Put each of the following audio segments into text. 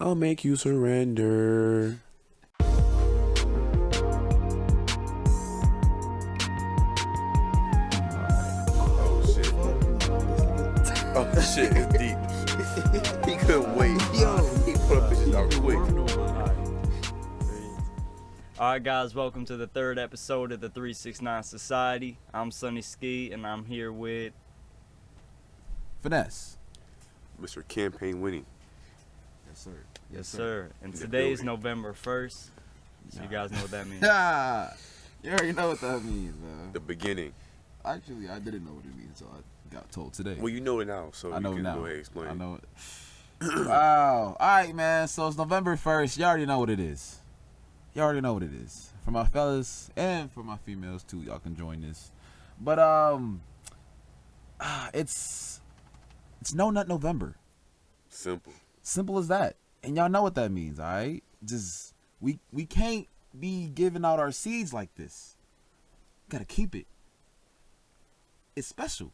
I'll make you surrender. Oh shit. Oh shit, it's deep. He couldn't wait. Yo. He put up bitches out quick. Alright guys, welcome to the third episode of the 369 Society. I'm Sonny Ski and I'm here with Finesse. Mr. Campaign Winning. Yes, sir. Yes sir. And In the today's building. November 1st. So you guys know what that means. You already know what that means, man. The beginning. Actually, I didn't know what it means until I got told today. Well, you know it now, so I know you can now. go ahead and explain. I know it. Wow. All right, man. So it's November 1st. You already know what it is. You already know what it is. For my fellas and for my females too, y'all can join this. But it's No Nut November. Simple. Simple as that. And y'all know what that means, all right? Just we can't be giving out our seeds like this. Gotta keep it. It's special.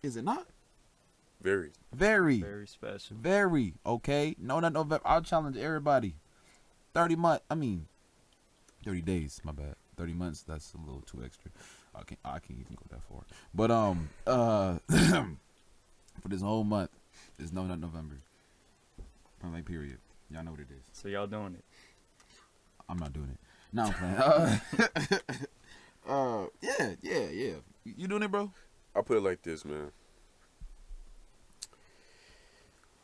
Is it not? Very. Very. Very special. Very. Okay. No Nut November. I'll challenge everybody. 30 days, my bad. 30 months, that's a little too extra. I can't even go that far. But for this whole month, there's No Nut November. Point blank period. Y'all know what it is. So y'all doing it. I'm not doing it. No, I'm playing. Yeah. You doing it, bro? I'll put it like this, man.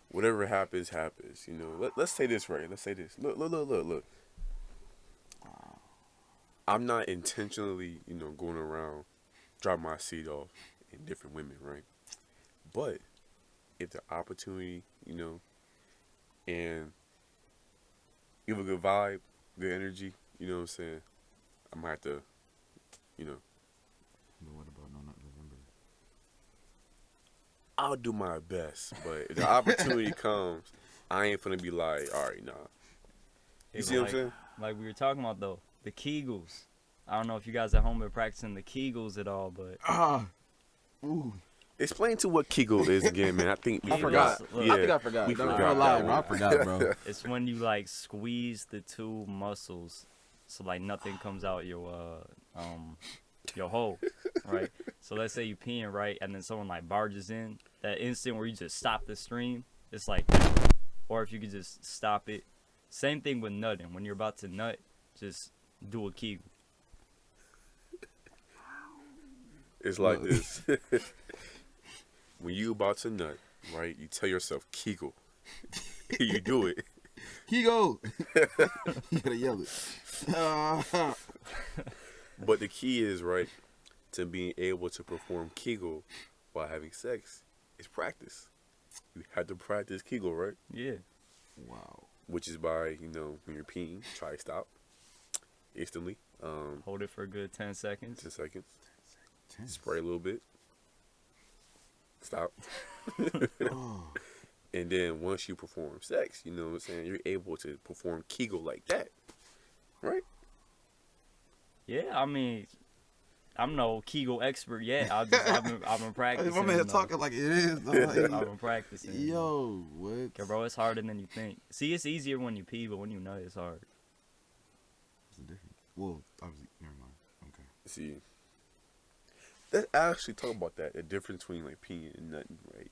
Whatever happens, happens. You know, let's say this right. Let's say this. Look. I'm not intentionally, going around dropping my seed off in different women, right? But if the opportunity, and you have a good vibe, good energy, you know what I'm saying? I might have to, But what about No Nut November? I'll do my best, but if the opportunity comes, I ain't finna be like, all right, nah. You see what I'm saying? Like we were talking about though, the Kegels. I don't know if you guys at home are practicing the Kegels at all, but Ooh. Explain to what Kegel is again, man. I think we I forgot. forgot. Yeah, I think I forgot. We Don't forgot lie, that bro. I one. forgot, bro. it's when you like squeeze the two muscles so like nothing comes out your hole, right? So let's say you peeing, right, and then someone like barges in. That instant where you just stop the stream, it's like, or if you could just stop it. Same thing with nutting. When you're about to nut, just do a Kegel. It's like this. When you about to nut, right, you tell yourself, Kegel. You do it. Kegel. You gotta yell it. But the key is, right, to being able to perform Kegel while having sex is practice. You have to practice Kegel, right? Yeah. Wow. Which is by, when you're peeing, try to stop instantly. Hold it for a good 10 seconds. 10 seconds. Spray a little bit. Stop. Oh. And then once you perform sex, you know what I'm saying, you're able to perform Kegel like that. Right? Yeah, I mean, I'm no Kegel expert yet. I've been practicing. My man talking like it is. Like, I've been practicing. yo, what? Okay, bro, it's harder than you think. See, it's easier when you pee, but when you nut, it's hard. It's different. Well, obviously, never mind. Okay. See, let's actually talk about that, the difference between like peeing and nutting, right?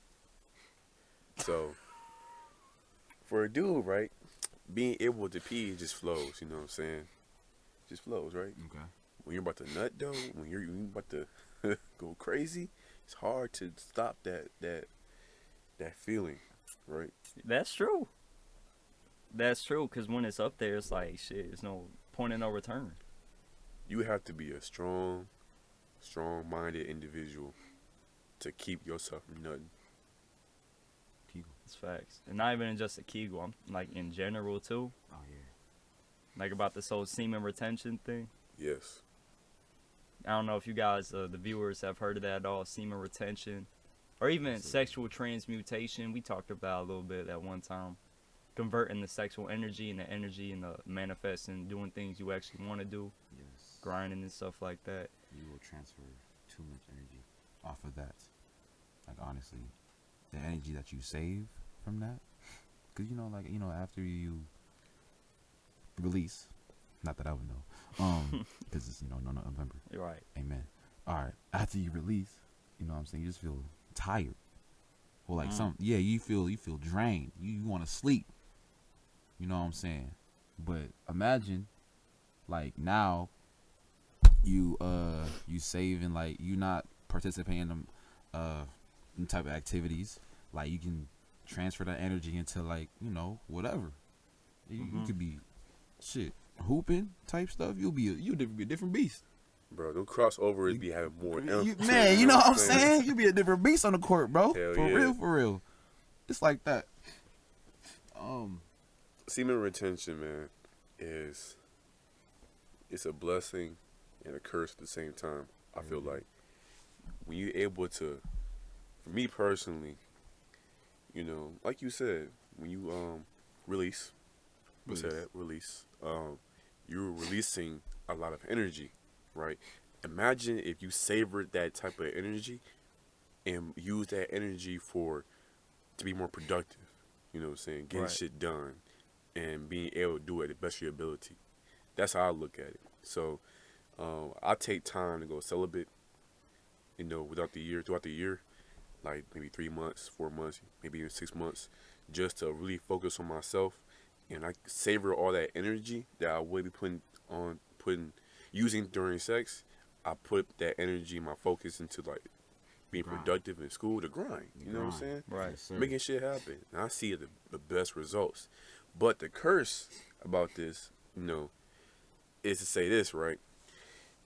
So, for a dude, right, being able to pee just flows, you know what I'm saying? Just flows, right? Okay. When you're about to nut, though, when you're about to go crazy, it's hard to stop that feeling, right? That's true. That's true, because when it's up there, it's like, shit, there's no point of no return. You have to be a strong-minded individual to keep yourself from nutting. Kegel. It's facts. And not even just a Kegel, I'm like in general, too. Oh, yeah. Like about this whole semen retention thing. Yes. I don't know if you guys, the viewers, have heard of that at all, semen retention. Or even sexual transmutation. We talked about a little bit at one time. Converting the sexual energy and the energy and the manifesting, doing things you actually want to do. Yes. Grinding and stuff like that. You will transfer too much energy off of that. Like, honestly, the energy that you save from that Cause after you release, not that I would know, cause it's no November. You're right. Amen. All right, after you release, you know what I'm saying, you just feel tired, or like you feel drained. You want to sleep. You know what I'm saying? But imagine, like now, you saving, like you not participating in type of activities. Like you can transfer that energy into like whatever. You could be hooping type stuff. You'll be a different beast. Bro, them crossovers be having more Man, you know what I'm saying? You be a different beast on the court, bro. Hell For real. It's like that. Semen retention, man, it's a blessing and a curse at the same time. I feel like when you're able to, for me personally, like you said, when you release, you're releasing a lot of energy, right? Imagine if you savored that type of energy and use that energy to be more productive. You know what I'm saying? Getting shit done and being able to do it at the best of your ability. That's how I look at it. So I take time to go celibate, throughout the year, like maybe 3 months, 4 months, maybe even 6 months, just to really focus on myself. And I savor all that energy that I would be using during sex. I put that energy, my focus into like being productive in school, to grind. You know what I'm saying? Right. Yes, Making shit happen. And I see the best results. But the curse about this, is to say this, right?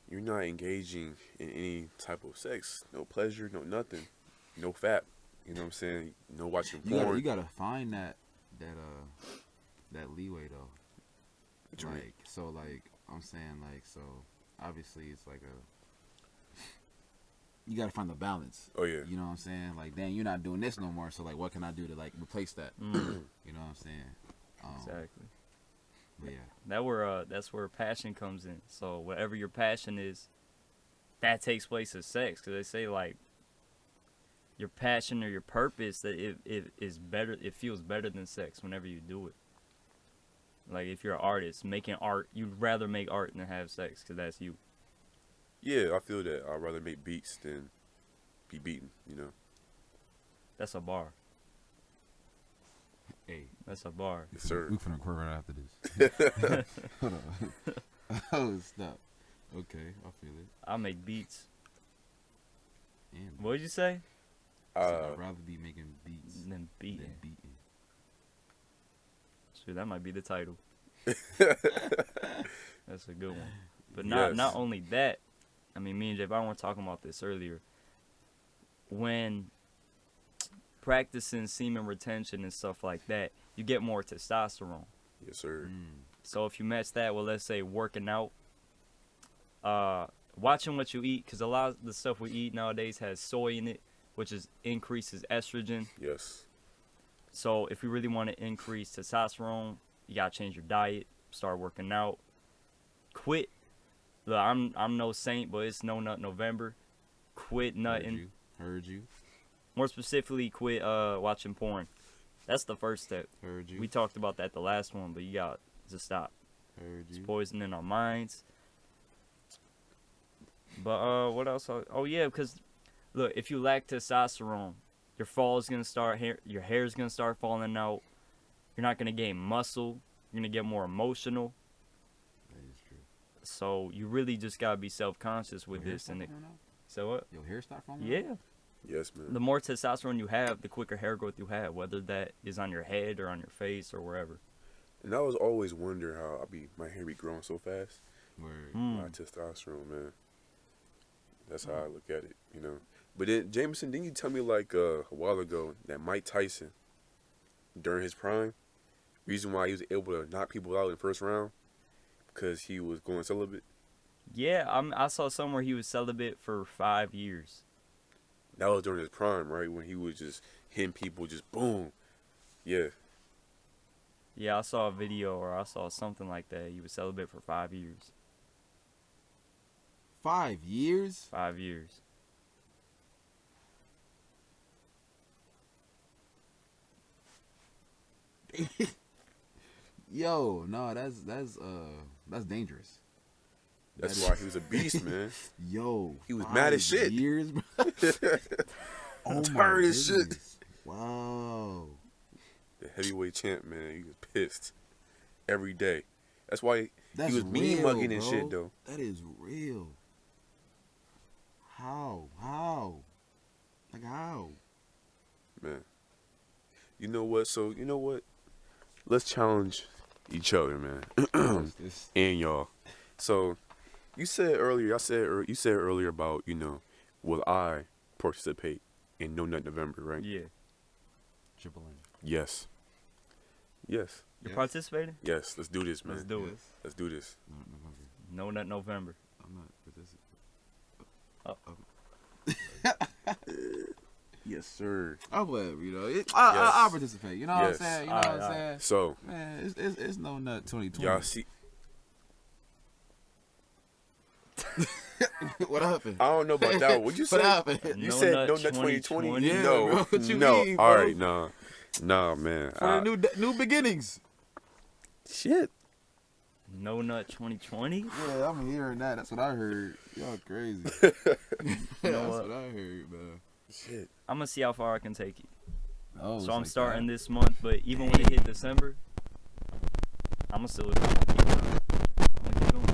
You're not engaging in any type of sex. No pleasure, no nothing. No fap. You know what I'm saying? No watching porn. You gotta find that leeway though. What you mean? I'm saying obviously it's like you gotta find the balance. Oh yeah. You know what I'm saying? Like, dang, you're not doing this no more. So like, what can I do to like replace that? You know what I'm saying? Exactly. But yeah. That's where passion comes in. So whatever your passion is, that takes place as sex. Because they say like your passion or your purpose, that it is better. It feels better than sex whenever you do it. Like if you're an artist making art, you'd rather make art than have sex because that's you. Yeah, I feel that. I'd rather make beats than be beaten. That's a bar. Hey, That's a bar. Yes, sir. We finna record right after this. Hold on. Oh, stop. Okay, I feel it. I make beats. Damn. What'd you say? I'd rather be making beats Than beating. than beating. Shoot, that might be the title. That's a good one. But not only that, I mean, me and Javon were talking about this earlier. When practicing semen retention and stuff like that, you get more testosterone. Yes, sir. So if you match that with, let's say, working out, watching what you eat, because a lot of the stuff we eat nowadays has soy in it, which increases estrogen. Yes. So if you really want to increase testosterone, you gotta change your diet, start working out, quit. Look, I'm no saint, but it's no nut November. Quit nutting. Heard you. More specifically, quit watching porn. That's the first step. Heard you. We talked about that the last one, but you got to stop. Heard It's you. poisoning our minds. But what else? Oh yeah, because look, if you lack testosterone, your fall is gonna start. Your hair is gonna start falling out. You're not gonna gain muscle. You're gonna get more emotional. That is true. So you really just gotta be self-conscious with this. So what? Your hair start falling out? Yeah. Yes, man. The more testosterone you have, the quicker hair growth you have, whether that is on your head or on your face or wherever. And I was always wondering how my hair be growing so fast. Word. My testosterone, man. That's how I look at it, But then, Jameson, didn't you tell me like a while ago that Mike Tyson, during his prime, reason why he was able to knock people out in the first round, because he was going celibate? Yeah, I saw somewhere he was celibate for 5 years. That was during his prime, right? When he was just hitting people, just boom. Yeah. Yeah, I saw a video or I saw something like that. He was celibate for 5 years. 5 years? 5 years. Yo, no, that's dangerous. That's That why is- he was a beast, man. Yo, He was mad as 5 shit. Years, bro. Oh my Tired as shit. goodness. Wow. The heavyweight champ, man. He was pissed every day. That's why That's he was mean real, mugging and bro. shit, though. That is real. How? Like how? Man. You know what? So, you know what? Let's challenge each other, man. What's this? And y'all. So, you said earlier, you said earlier about, will I participate in No Nut November, right? Yeah. Triple N. Yes. Yes. You Yes. participating? Yes. Let's do this, man. Let's do it. Yes. Let's do this. No, November. No Nut November. I'm not participating. Yes, sir. I'm whatever, you know. Yes. I'll participate. You know Yes. what I'm saying? You know Alright, what I'm saying? So, Man, it's no nut 2020. y'all see, What happened? I don't know about that one. What'd you say? What happened? You No said Nut No Nut 2020? 2020? Yeah, no. bro. What you no. mean, All bro? right, nah. Nah, man. For the new beginnings. Shit. No Nut 2020? Yeah, I'm hearing that. That's what I heard. Y'all crazy. You That's know what what? I heard, man. Shit. I'm gonna see how far I can take it. Oh, So I'm starting this month, but even when it hit December, I'm gonna still keep going. I'm gonna keep going.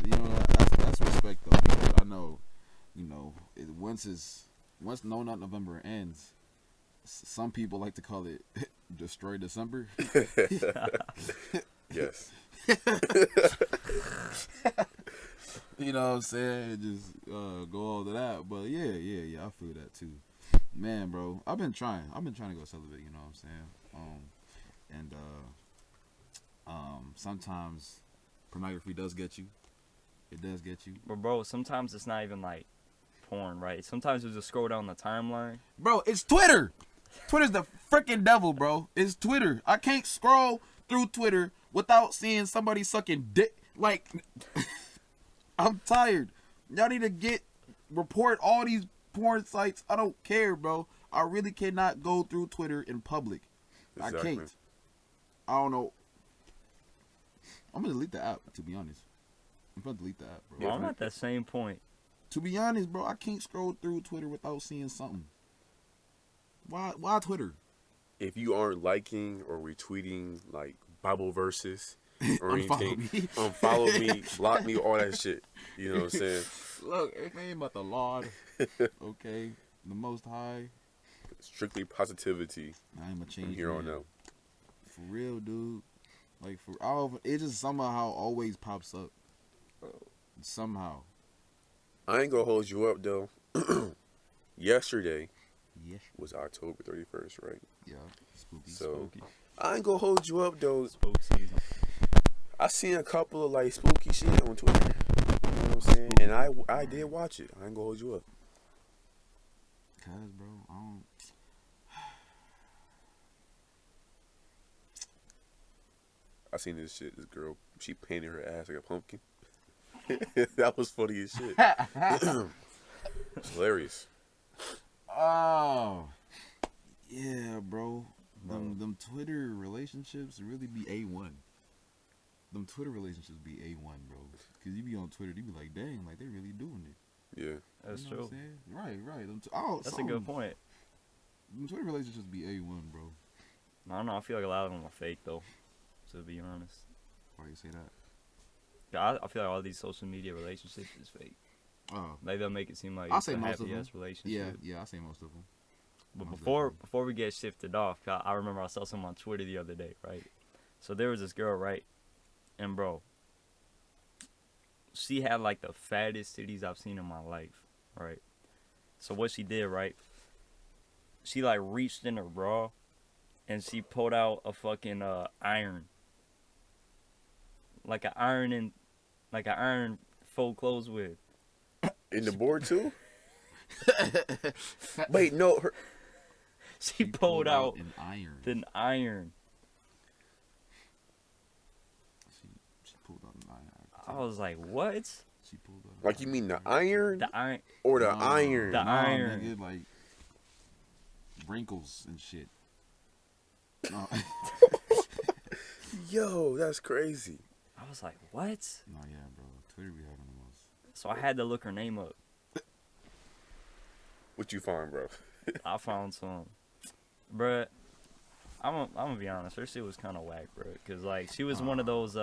You know, that's respect though. Because I know, once No Nut November ends, some people like to call it Destroy December. Yes. You know what I'm saying? Just go all to that. But yeah, I feel that too. Man, bro, I've been trying to go celibate, you know what I'm saying? Sometimes pornography does get you. It does get you. But bro, sometimes it's not even like porn, right? Sometimes you just scroll down the timeline. Bro, it's Twitter. Twitter's the freaking devil, bro. It's Twitter. I can't scroll through Twitter without seeing somebody sucking dick. Like, I'm tired. Y'all need to report all these porn sites. I don't care, bro. I really cannot go through Twitter in public. Exactly. I can't. I don't know. I'm gonna delete the app, to be honest. I'm gonna delete the app, bro. Bro, I'm at that same point. To be honest, bro, I can't scroll through Twitter without seeing something. Why Twitter? If you aren't liking or retweeting like Bible verses or Unfollow anything, me. unfollow me, block me, all that shit. You know what I'm saying? Look, it ain't about the Lord. Okay, the Most High. Strictly positivity I am a from change here on man. out. For real, dude. Like it just somehow always pops up. Somehow. I ain't gonna hold you up though. Yesterday Yes. was October 31st, right? Yeah. Spooky. So Spooky. I ain't gonna hold you up though. Spook season. I seen a couple of like spooky shit on Twitter. You know what I'm saying? And I did watch it. I ain't gonna hold you up. Cause, bro, I don't. I seen this shit. This girl, she painted her ass like a pumpkin. That was funny as shit. It's hilarious. Oh. Yeah, bro. Them Twitter relationships really be A1. Them Twitter relationships be A1, bro. Cause you be on Twitter, you be like, dang, like they really doing it. Yeah. That's You know what true. I'm saying? Right. That's a good point. Them Twitter relationships be A1, bro. I don't know. I feel like a lot of them are fake, though. To be honest, Why you say that? yeah, I feel like all these social media relationships is fake. Oh. Like they'll make it seem like I'll it's say a most of happy ass them. relationship. Yeah, I say most of them. But Most before we get shifted off, I remember I saw something on Twitter the other day, right? So there was this girl, right? And bro, she had like the fattest titties I've seen in my life, right? So what she did, right? She like reached in her bra, and she pulled out a fucking iron, like an iron fold clothes with. In the board too? Wait, no. She pulled out an iron. an iron. She pulled out an iron. I was like, what? She pulled out. Like you mean the iron The iron. or the No, iron? The no, iron. Nigga, like wrinkles and shit. No, Yo, that's crazy. I was like, what? no, yeah, bro. Twitter be having the most. So I had to look her name up. What you find, bro? I found some, bruh. I'm gonna be honest. Her shit was kind of whack, bro. Cause like she was one of those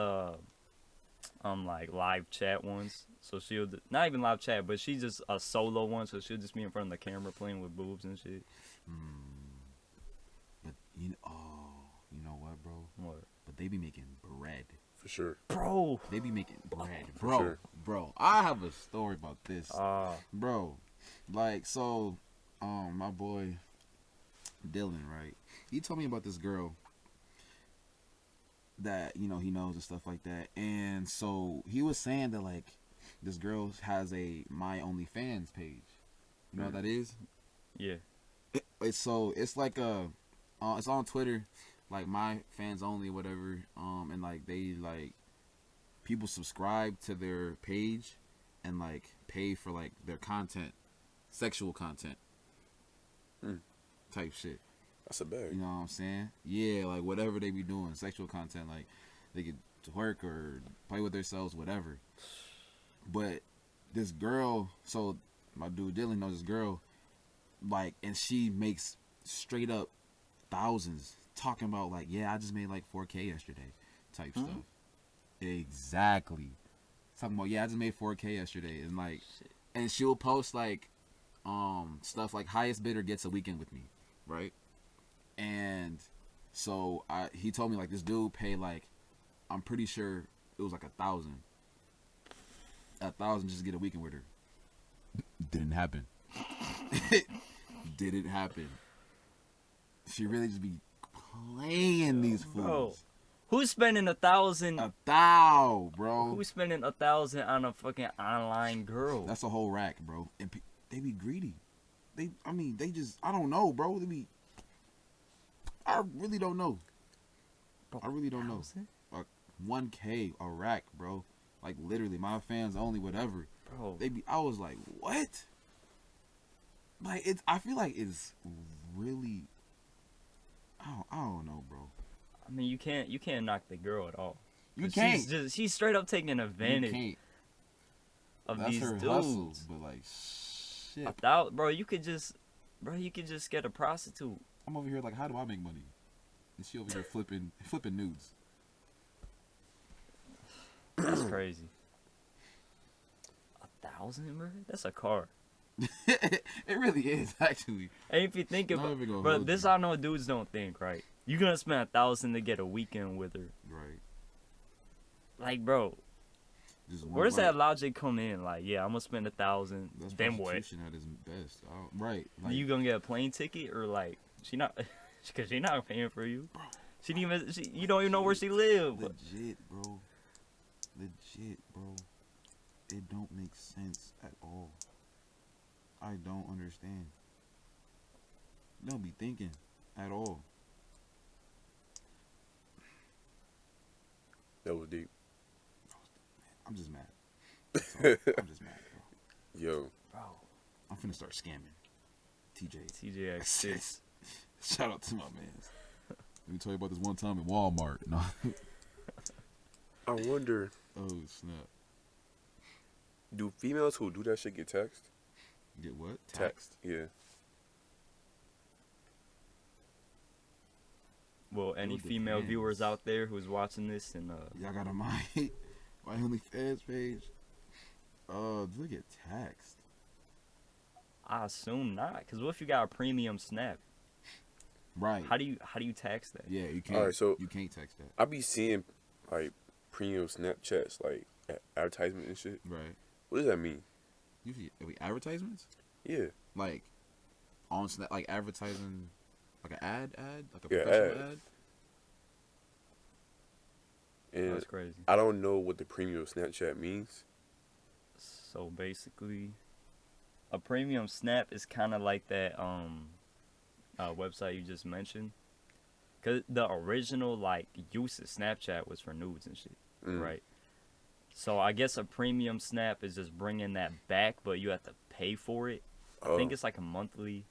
like live chat ones. So she'll not even live chat, but she's just a solo one. So she'll just be in front of the camera playing with boobs and shit. But you know what, bro? What, But they be making bread. For sure. bro? They be making bread, For bro. sure. Bro, I have a story about this, Ah, bro. Like, so, my boy Dylan, right? He told me about this girl that he knows and stuff like that, and so he was saying that like this girl has a My OnlyFans page. You know what that is? yeah. It's like it's on Twitter, like My Fans Only, whatever. And like they like people subscribe to their page and like pay for like their content, sexual content, type shit. That's a bag. You know what I'm saying? Yeah, like whatever they be doing, sexual content, like they could twerk or play with themselves, whatever. But this girl, so my dude Dylan knows this girl, like, and she makes straight up thousands, talking about like, yeah, I just made like 4K yesterday, type stuff. Exactly. Talking about, yeah, I just made 4K yesterday, and like, Shit. and she'll post like, stuff like highest bidder gets a weekend with me, right? And so he told me like this dude paid like, I'm pretty sure it was like 1,000 just to get a weekend with her. Didn't happen. Didn't happen. She really just be playing these Bro, fools. who's spending 1,000? 1,000, bro. Who's spending 1,000 on a fucking online girl? That's a whole rack, bro. And they be greedy. They just, I don't know, bro. I really don't know. Bro, I really don't know. 1,000? Like 1K a rack, bro. Like literally, My Fans Only, whatever. Bro, I was like, what? Like I feel like it's really. I don't know, bro. I mean, you can't knock the girl at all. You can't. She's straight up taking You advantage can't. of That's these her dudes. hustle, but like, shit. Bro, you could just get a prostitute. I'm over here like, how do I make money? And she over here flipping nudes. That's crazy. 1,000, bro? That's a car. It really is, actually. And if you think Not about, even gonna bro, hold this you. I know dudes don't think, right? You gonna spend 1,000 to get a weekend with her, Right. like, bro? Just one Where's right. that logic come in? Like, yeah, I'm gonna spend 1,000. That's Then what? prostitution at its best. Right. Like, You gonna get a plane ticket or like she not? Cause she not paying for you. Bro. She didn't even. You don't even know where she live. legit, bro. Legit, bro. It don't make sense at all. I don't understand. Don't be thinking at all. That was deep. I'm just mad. That's all. I'm just mad, bro. Yo, Bro, I'm finna start scamming. TJ. TJX6. Shout out to my man. Let me tell you about this one time at Walmart. No. I wonder, Oh snap. do females who do that shit get text? Get what? Text. Yeah. Well, any It female depends. viewers out there who's watching this and Y'all got a my OnlyFans page. Do they get taxed? I assume not. Cause what if you got a premium snap? Right. How do you tax that? Yeah, you can't. Alright, so- you can't text that. I be seeing like premium Snapchats, like advertisement and shit. Right. What does that mean? You see, advertisements Yeah. like on Snap, like advertising, like an ad, like a Yeah, professional ad. ad. And That's crazy. I don't know what the premium Snapchat means. So basically, a premium snap is kind of like that website you just mentioned. Cause the original like use of Snapchat was for nudes and shit, right? So I guess a premium snap is just bringing that back, but you have to pay for it. I think Oh. it's like a monthly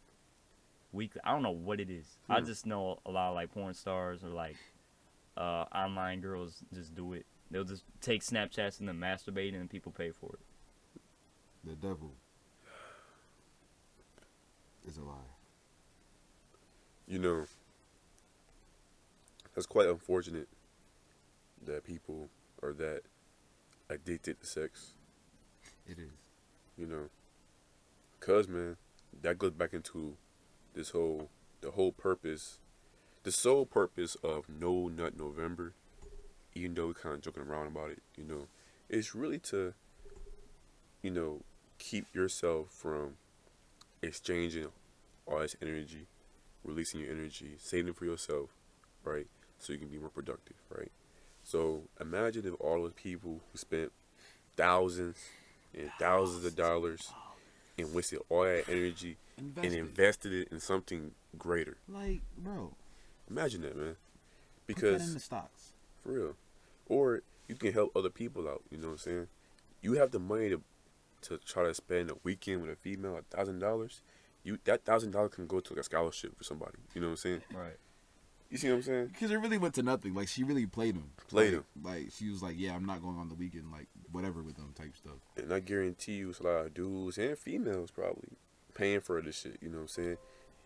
weekly. I don't know what it is. I Hmm. just know a lot of like porn stars or like online girls just do it. They'll just take Snapchats and then masturbate and people pay for it. The devil is a lie. You know, that's quite unfortunate that people are that addicted to sex. It is. You know, cause man, that goes back into this the whole purpose, the sole purpose of No Nut November. Even though we're kind of joking around about it, it's really to, you know, keep yourself from exchanging all this energy, releasing your energy, saving it for yourself, right? So you can be more productive, right? So imagine if all those people who spent thousands and thousands of dollars and wasted all that energy and Invested. invested it in something greater. Like, bro, Imagine that, man. put that in Because, the stocks. for real. Or you can help other people out, you know what I'm saying? You have the money to try to spend a weekend with a female, $1,000. That $1,000 can go to like a scholarship for somebody. You know what I'm saying? Right. You see what I'm saying? Because it really went to nothing. Like, she really played him. Played like, him. Like, she was like, yeah, I'm not going on the weekend, like, whatever with them type stuff. And I guarantee you it's a lot of dudes and females probably paying for this shit, you know what I'm saying?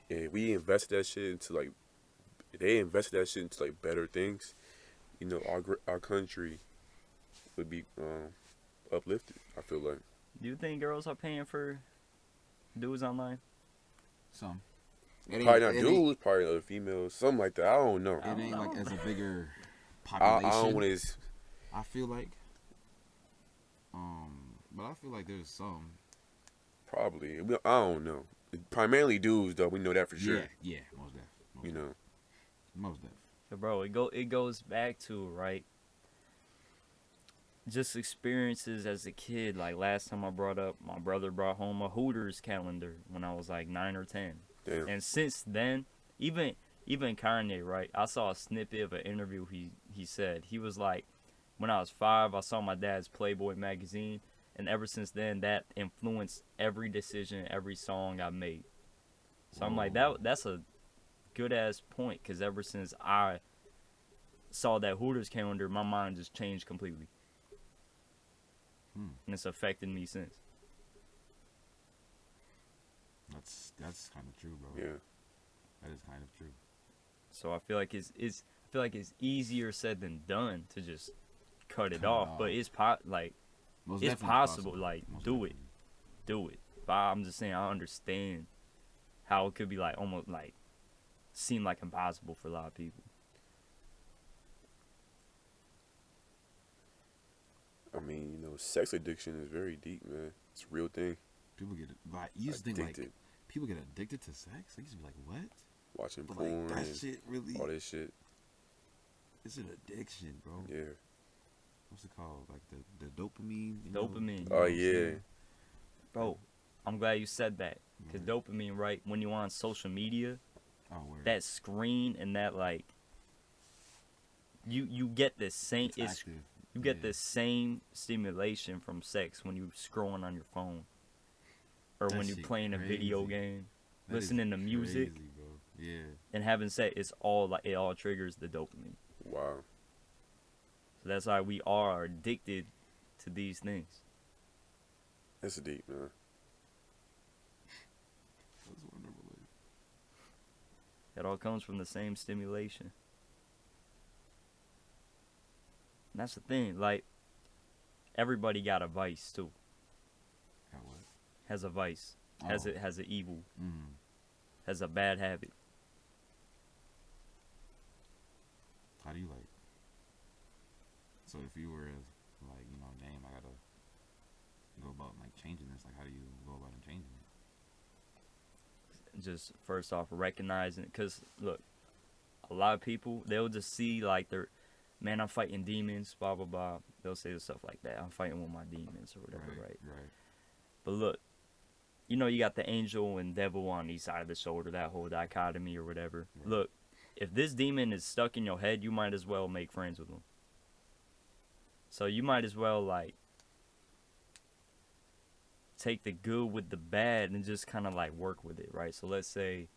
And we invested that shit into like, they invested that shit into like better things, our country would be uplifted, I feel like. Do you think girls are paying for dudes online? Some. Probably not dudes, probably other females, something like that. I don't know. It ain't like as a bigger I population. don't want to. I feel like. But I feel like there's some. Probably. I don't know. Primarily dudes, though. We know that for sure. Yeah, most def. You know. Most def. But bro, it goes back to, right, just experiences as a kid. Like last time I brought up, my brother brought home a Hooters calendar when I was like 9 or 10. Damn. And since then, even Kanye, right? I saw a snippet of an interview he said. He was like, when I was 5, I saw my dad's Playboy magazine, and ever since then, that influenced every decision, every song I made. So I'm like, that's a good ass point, because ever since I saw that Hooters calendar, my mind just changed completely. And it's affected me since. That's kind of true, bro. Yeah. That is kind of true. So I feel like it's easier said than done to just cut it off, but it's Most it's definitely possible. Like, Most do it. definitely. Do it. But I'm just saying, I understand how it could be like almost like seem like impossible for a lot of people. I mean, sex addiction is very deep, man. It's a real thing. People get like you used to think Addicted. like people get addicted to sex. I used to be like, what? Watching But porn like that and shit really, all this shit. it's an addiction, bro. Yeah. What's it called? Like the dopamine. You know? Dopamine. You know Oh, what I'm yeah. saying? Bro, I'm glad you said that. Because Right. dopamine, right, when you're on social media, Oh, word. that screen and that, like, you get the same, It's active. you get Yeah. the same stimulation from sex when you scrolling on your phone. Or That when you're shit playing a video crazy. game, That is listening to music, crazy, bro. Yeah. and having sex, it all triggers the dopamine. Wow. So that's why we are addicted to these things. That's deep, man. That's wonderful. It all comes from the same stimulation. And that's the thing, like, everybody got a vice too. Got what? Has a vice. Oh. Has an evil. Mm. Has a bad habit. How do you like? So if you were like, damn, I gotta go about like changing this. Like, how do you go about changing it? Just first off, recognizing, because look, a lot of people, they'll just see like man, I'm fighting demons, blah blah blah. They'll say stuff like that. I'm fighting with my demons or whatever, right? Right. But look, you got the angel and devil on each side of the shoulder, that whole dichotomy or whatever. Right. Look, if this demon is stuck in your head, you might as well make friends with him. So you might as well, like, take the good with the bad and just kind of, like, work with it, right? So let's say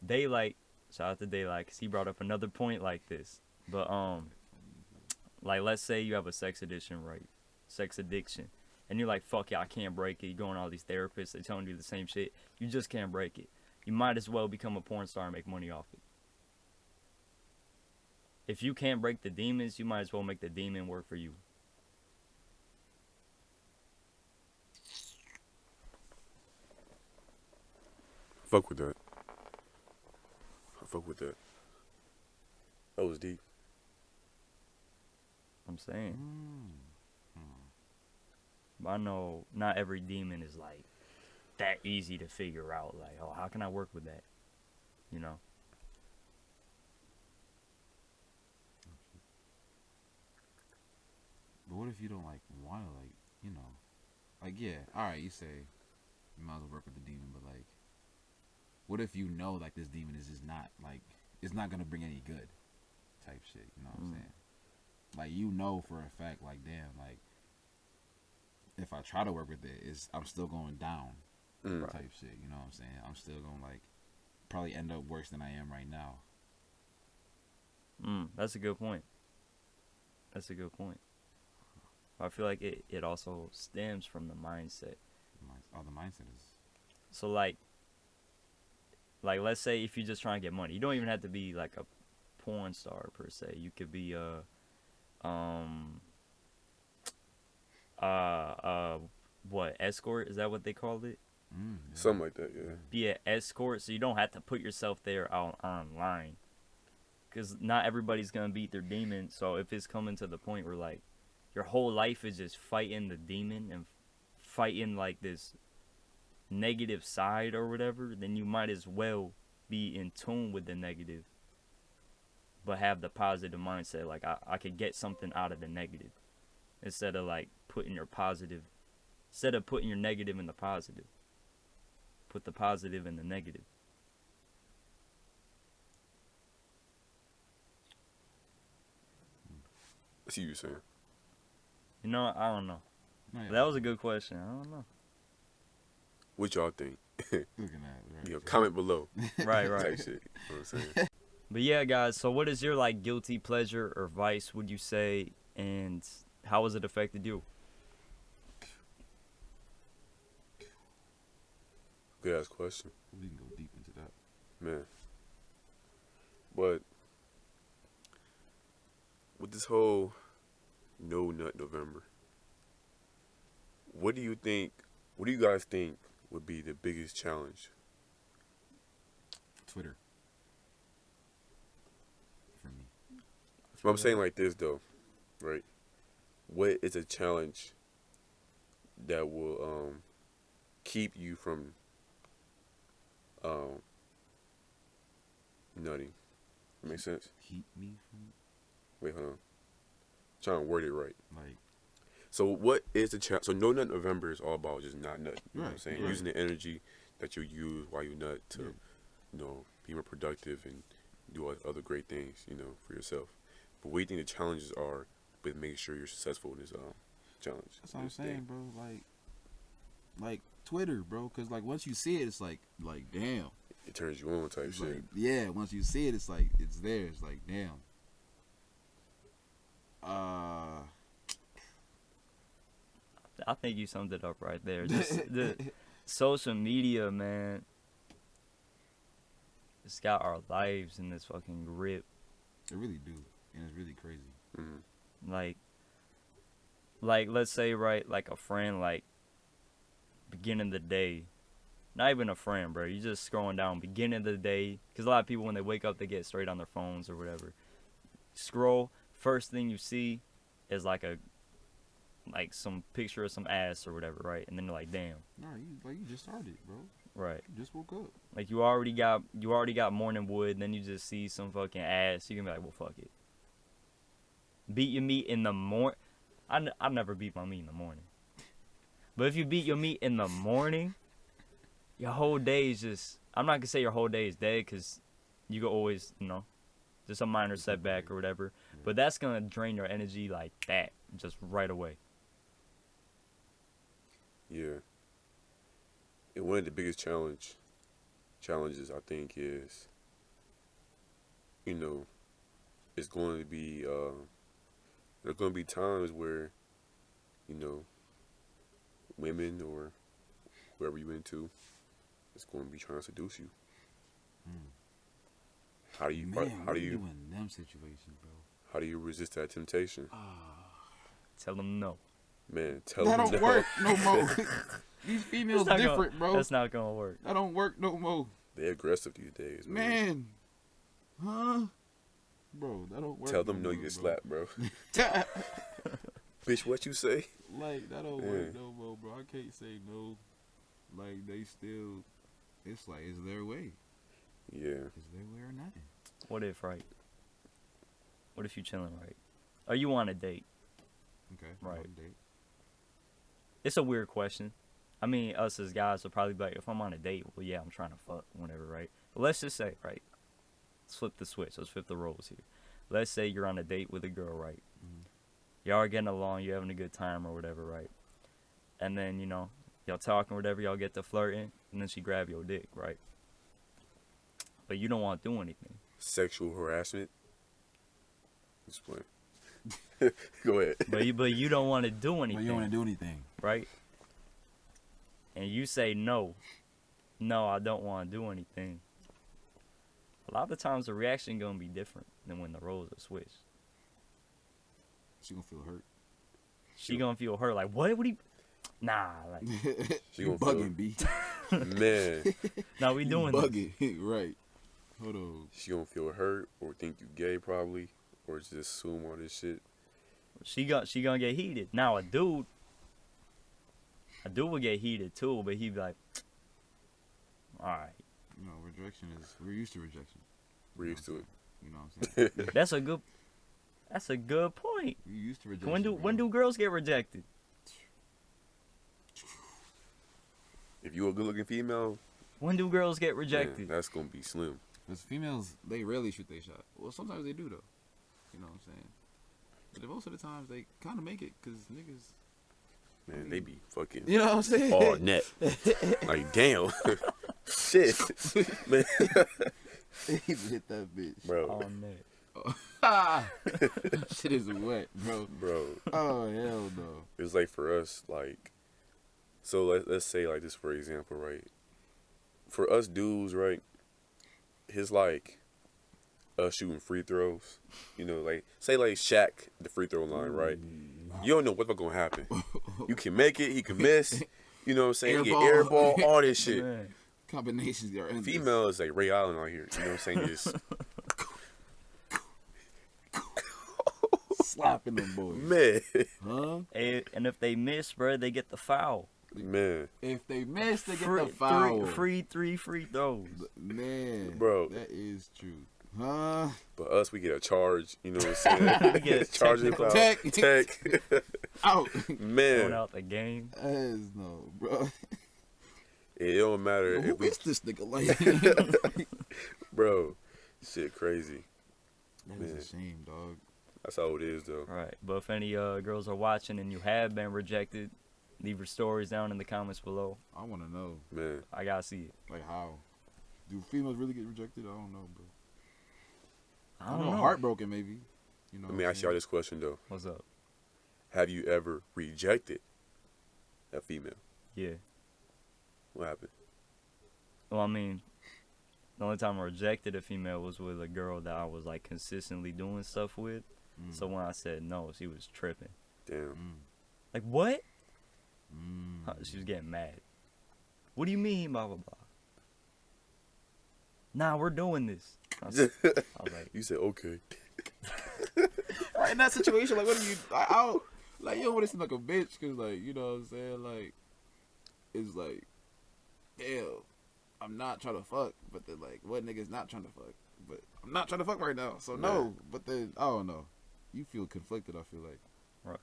Daylight, shout out to Daylight, cause he brought up another point like this. But like let's say you have a sex addiction, right? Sex addiction, and you're like, fuck it, I can't break it. You're going to all these therapists, they telling you the same shit. You just can't break it. You might as well become a porn star and make money off it. If you can't break the demons, you might as well make the demon work for you. Fuck with that. I fuck with that. That was deep. I'm saying. But I know not every demon is like that easy to figure out. Like, oh, how can I work with that? You know? But what if you don't like want to like, you know, like yeah, all right, you say you might as well work with the demon, but like, what if you know like this demon is just not like it's not gonna bring any good type shit? You know what I'm saying? Like you know for a fact, like damn, like if I try to work with it, I'm still going down type shit. You know what I'm saying? I'm still gonna like probably end up worse than I am right now. That's a good point. That's a good point. I feel like it also stems from the mindset. The mindset is. So like let's say if you're just trying to get money, you don't even have to be like a porn star per se. You could be what, escort? Is that what they called it? Yeah. Something like that, yeah. Be an escort, so you don't have to put yourself there online. Because not everybody's gonna beat their demon. So if it's coming to the point where like your whole life is just fighting the demon and fighting like this negative side or whatever, then you might as well be in tune with the negative, but have the positive mindset. Like I could get something out of the negative instead of like putting your negative in the positive. Put the positive in the negative. I see what you're saying. You know, I don't know. No, yeah. That was a good question. I don't know. What y'all think? Looking at it, right? You know, comment below. Right. Type shit. You know what I'm saying? But yeah, guys, so what is your like guilty pleasure or vice, would you say, and how has it affected you? Good ass question. We can go deep into that. Man. But with this whole No Nut November, what do you guys think would be the biggest challenge? Twitter. For me. But I'm saying like this though, right? What is a challenge that will keep you from nutting? That makes sense? Keep me from Wait, hold on. Trying to word it right. like. So what is the challenge? So No Nut November is all about just not nutting. You know what I'm saying? Right. Using the energy that you use while you nut to, you know, be more productive and do other great things, you know, for yourself. But what do you think the challenges are with making sure you're successful in this challenge? That's what I'm saying, bro. Like Twitter, bro. Cause like once you see it, it's like damn. It turns you on type It's shit. like, yeah. Once you see it, it's like it's there. It's like damn. I think you summed it up right there. Just the social media, man. It's got our lives in this fucking grip. It really do, and it's really crazy. Mm-hmm. Like let's say, right, like a friend, like beginning of the day. Not even a friend, bro. You just scrolling down beginning of the day. Because a lot of people, when they wake up, they get straight on their phones or whatever. Scroll. First thing you see is like some picture of some ass or whatever, right? And then you're like, damn. Nah, you just started, bro. Right. You just woke up. Like you already got morning wood, and then you just see some fucking ass. You can be like, well, fuck it. Beat your meat in the morning. I never beat my meat in the morning. But if you beat your meat in the morning, your whole day is just. I'm not gonna say your whole day is dead, because you can always, you know, just a minor setback or whatever. But that's gonna drain your energy like that, just right away. Yeah. And one of the biggest challenge challenges I think is, you know, it's going to be there's going to be times where, you know, women or whoever you into is going to be trying to seduce you. Mm. How do you Man, how what do you you do in them situations, bro? how do you resist that temptation? Tell them no. Man, tell That them don't no. work no more. These females That's not different, gonna, bro. That's not gonna work. That don't work no more. They're aggressive these days, man. Man. Huh? Bro, that don't work. Tell them no, more, you get bro. slapped, bro. Bitch, what you say? Like, that don't Man. work no more, bro. I can't say no. Like, they still, it's like, it's their way. Yeah. It's their way or nothing. What if, right? What if you chilling, right? Are you on a date? Okay. Right. on a date. It's a weird question. I mean, us as guys will probably be like, if I'm on a date, well, yeah, I'm trying to fuck, whatever, right? But let's just say, right? Let's flip the switch. Let's flip the roles here. Let's say you're on a date with a girl, right? Mhm. Y'all are getting along, you're having a good time or whatever, right? And then, you know, y'all talking or whatever, y'all get to flirting, and then she grab your dick, right? But you don't want to do anything. Sexual harassment. Explain. Go ahead. But you don't want to do But anything, you don't want to do anything. right? And you say no, I don't want to do anything. A lot of the times the reaction gonna be different than when the roles are switched. She gonna feel hurt. She gonna feel hurt like what? What do you? Nah, like She You gonna bugging, B. Man, no, we You doing this. bugging. Right. Hold on. she gonna feel hurt or think you gay probably, or just assume all this shit. She gonna get heated. Now a dude would get heated too, but he'd be like, all right, You know, rejection is, we're used to rejection. We're used to it. You know what I'm saying? that's a good point. We're used to rejection. When do girls get rejected? If you a good looking female, When do girls get man, rejected? that's gonna be slim. Because females, they rarely shoot their shot. Well, sometimes they do, though. You know what I'm saying? But most of the times, they kind of make it because niggas. Man, they be fucking You know what I'm saying? all net. Like damn. Shit. Man. They even hit that bitch. Bro. Oh man. Shit is wet, bro. Bro. Oh, hell no. It's like for us, like, so let's say like this for example, right? For us dudes, right? His like us shooting free throws, you know, like say like Shaq the free throw line, right? You don't know what's gonna happen. You can make it, he can miss. You know what I'm saying? Air He get ball. air ball, all this shit. Man. Combinations are endless. Female is like Ray Allen out here. You know what I'm saying? Just Slapping them boys. man, Huh? And if they miss, bro, they get the foul. man, If they miss, they get Free, the foul. three free throws. Man. Bro. That is true. Huh? but us we get a charge. You know what I'm saying? We get a charging technical- foul. Tech. Tech. Out. Thrown Man, out the game. As no, bro. it don't matter Who if we, is this nigga like? bro. Shit, crazy. That Man. is a shame, dog. That's how it is, though. Right. But if any girls are watching and you have been rejected, leave your stories down in the comments below. I want to know, Man, I gotta see it. like, how? Do females really get rejected? I don't know, bro. I don't know. Heartbroken, maybe. You know. let me ask y'all this question though: What's up? have you ever rejected a female? Yeah. What happened? Well, I mean, the only time I rejected a female was with a girl that I was like consistently doing stuff with. Mm. So when I said no, she was tripping. Damn. Like what? Mm. She was getting mad. What do you mean, blah blah blah? Nah, we're doing this. I was like, You said okay. Right in that situation, like, what do you? I don't, like, you don't want to seem like a bitch, cause, like, you know what I'm saying, like, it's like, damn, I'm not trying to fuck, but then, like, what nigga's not trying to fuck? But I'm not trying to fuck right now, so no. But then I don't know. You feel conflicted. I feel like. right.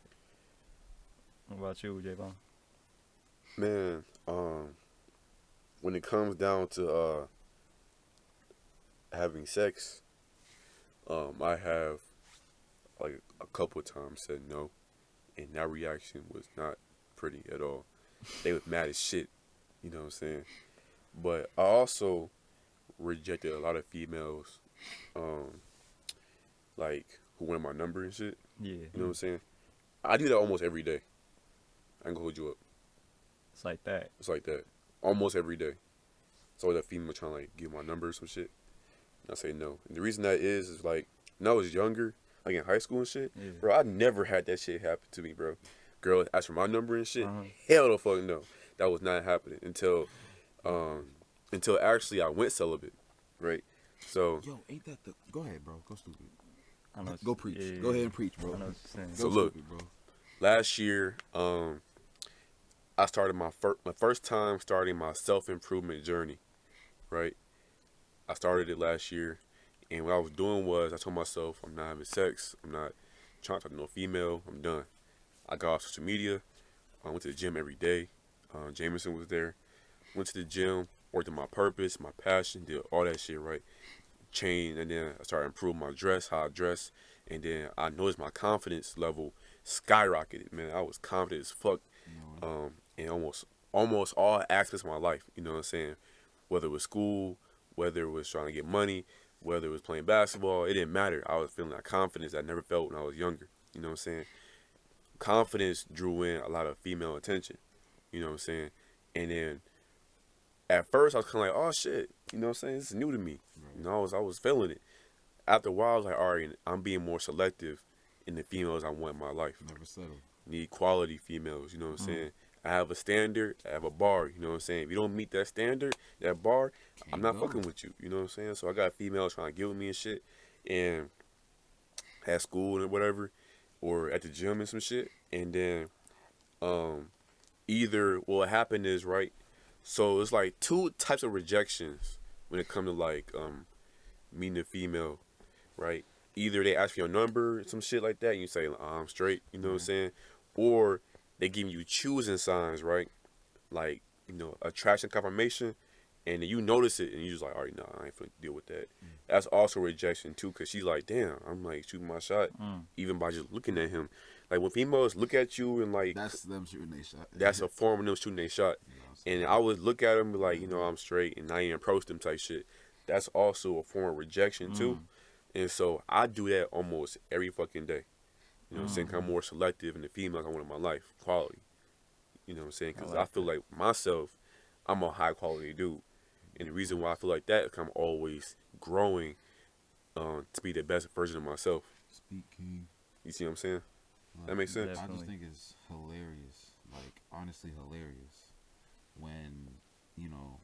What about you, Javon? Man, when it comes down to having sex, I have like a couple of times said no, and that reaction was not pretty at all. They was mad as shit, you know what I'm saying? But I also rejected a lot of females, um, like who wanted my number and shit. Yeah. You know what I'm saying? I do that almost every day. I ain't gonna hold you up. It's like that. It's like that almost every day. It's always that female trying to like give my number or some shit. And I say no. And the reason that is like when I was younger, like in high school and shit, Yeah. bro, I never had that shit happen to me, bro. Girl asked for my number and shit. Uh-huh. Hell the fuck no. That was not happening um until actually I went celibate, right? So Yo, ain't that the? Go ahead, bro. Go stupid. I know what Go you- preach. yeah, Go ahead and preach, bro. I know what you're saying. So Go look. stupid, bro. last year, I started my first time starting my self-improvement journey, right? I started it last year, and what I was doing was I told myself I'm not having sex, I'm not trying to talk to no female, I'm done. I got off social media, I went to the gym every day. Jameson was there. Went to the gym, worked on my purpose, my passion, did all that shit, right? Changed, and then I started improving my dress, how I dress, and then I noticed my confidence level skyrocketed, man. I was confident as fuck, in almost all aspects of my life. You know what I'm saying? Whether it was school, whether it was trying to get money, whether it was playing basketball, it didn't matter. I was feeling that confidence I never felt when I was younger. You know what I'm saying? Confidence drew in a lot of female attention. You know what I'm saying? And then at first I was kind of like, oh shit, you know what I'm saying? This is new to me. Right. You know, I was feeling it. After a while, I was like, all right, I'm being more selective in the females I want in my life. Never settle. Need quality females, you know what I'm saying? I have a standard, I have a bar, you know what I'm saying? If you don't meet that standard, that bar, I'm not go. fucking with you, you know what I'm saying? So I got females trying to get with me and shit, and at school and whatever, or at the gym and some shit, and then either what happened is, right, so it's like two types of rejections when it comes to like meeting a female, right? Either they ask for your number, some shit like that, and you say, I'm straight, you know what I'm saying? Or they give you choosing signs, right? Like, you know, attraction confirmation, and then you notice it, and you just like, all right, nah, I ain't finna deal with that. That's also rejection, too, because she's like, damn, I'm like shooting my shot, even by just looking at him. Like, when females look at you and like, That's them shooting their shot. that's a form of them shooting their shot. You know what I'm saying? And I would look at them and be like, you know, I'm straight, and I ain't approach them type shit. That's also a form of rejection, too. And so I do that almost every fucking day. You know what I'm saying? 'Cause I'm more selective in the females I want in my life. Quality. You know what I'm saying? Because I feel like myself, I'm a high quality dude. And the reason why I feel like that is 'cause I'm always growing to be the best version of myself. Speak King. You see what I'm saying? That makes sense? I just Definitely. think it's hilarious, like honestly hilarious, when you know